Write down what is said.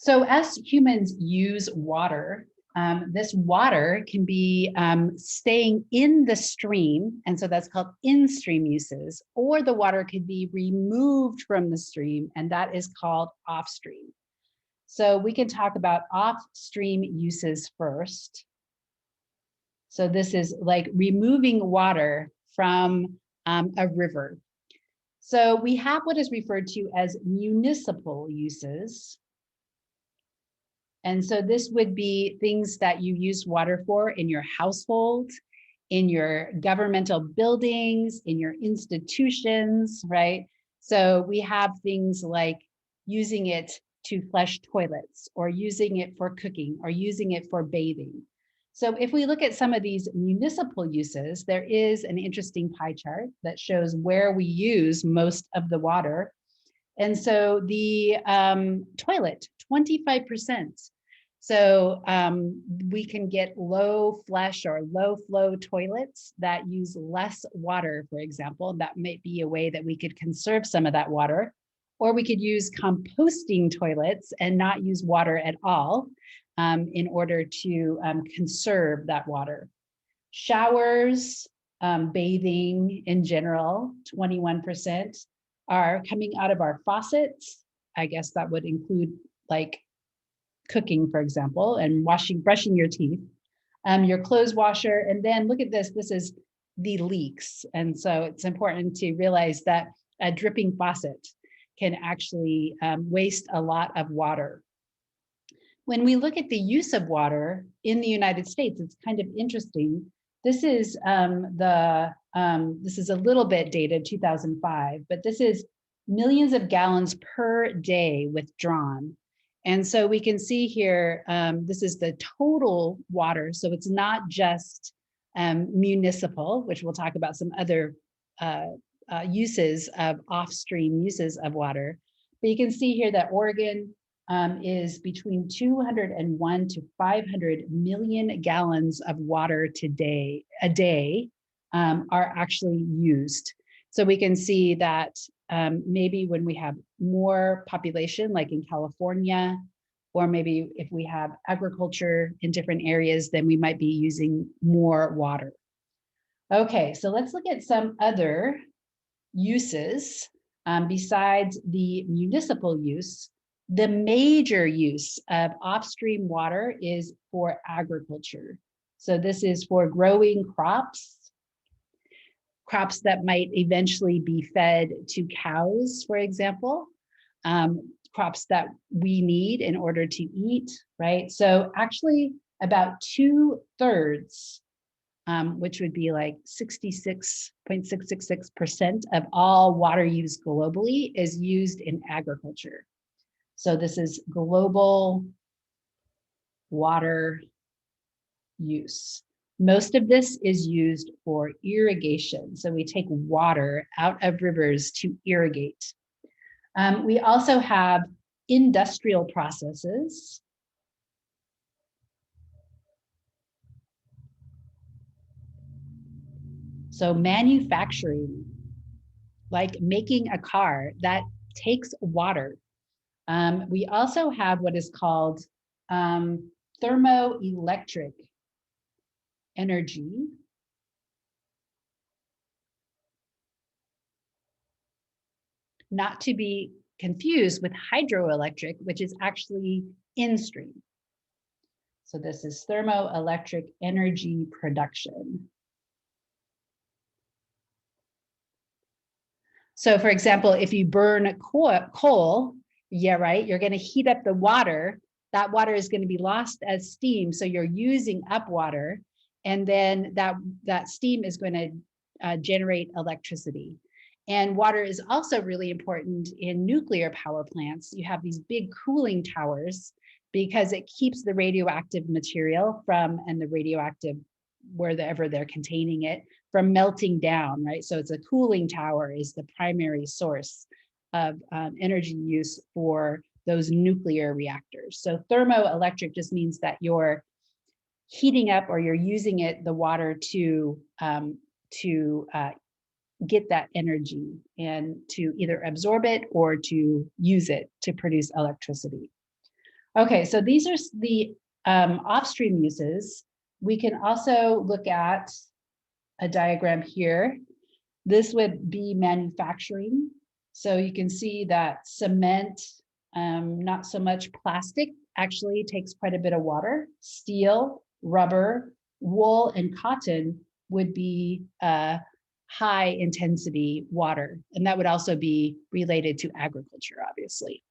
So as humans use water, this water can be staying in the stream, and so that's called in-stream uses, or the water could be removed from the stream, and that is called off-stream. So we can talk about off-stream uses first. So this is like removing water from a river. So we have what is referred to as municipal uses. And so this would be things that you use water for in your household, in your governmental buildings, in your institutions, right? So we have things like using it to flush toilets, or using it for cooking, or using it for bathing. So if we look at some of these municipal uses, there is an interesting pie chart that shows where we use most of the water. And so the toilet, 25%. So we can get low flush or low flow toilets that use less water, for example. That might be a way that we could conserve some of that water. Or we could use composting toilets and not use water at all in order to conserve that water. Showers, bathing in general, 21%. Are coming out of our faucets. I guess that would include like cooking, for example, and brushing your teeth, your clothes washer. And then look at this, this is the leaks. And so it's important to realize that a dripping faucet can actually waste a lot of water. When we look at the use of water in the United States, it's kind of interesting. This is this is a little bit dated, 2005, but this is millions of gallons per day withdrawn. And so we can see here, this is the total water. So it's not just municipal, which we'll talk about some other uses of off-stream uses of water. But you can see here that Oregon is between 201 to 500 million gallons of water a day are actually used. So we can see that maybe when we have more population, like in California, or maybe if we have agriculture in different areas, then we might be using more water. Okay, so let's look at some other uses besides the municipal use. The major use of off-stream water is for agriculture. So this is for growing crops that might eventually be fed to cows, for example, crops that we need in order to eat, right? So actually about 2/3, which would be like 66.666% of all water use globally is used in agriculture. So this is global water use. Most of this is used for irrigation. So we take water out of rivers to irrigate. We also have industrial processes. So manufacturing, like making a car, that takes water. We also have what is called thermoelectric energy. Not to be confused with hydroelectric, which is actually in-stream. So this is thermoelectric energy production. So for example, if you burn coal, yeah, right, you're going to heat up the water. That water is going to be lost as steam. So you're using up water. And then that steam is going to generate electricity. And water is also really important in nuclear power plants. You have these big cooling towers because it keeps the radioactive material and the radioactive, wherever they're containing it, from melting down, right? So it's a cooling tower is the primary source of energy use for those nuclear reactors. So thermoelectric just means that you're heating up or you're using the water to get that energy and to either absorb it or to use it to produce electricity. Okay, so these are the off-stream uses. We can also look at a diagram here. This would be manufacturing. So you can see that cement, not so much plastic, actually takes quite a bit of water. Steel, rubber, wool, and cotton would be high intensity water. And that would also be related to agriculture, obviously.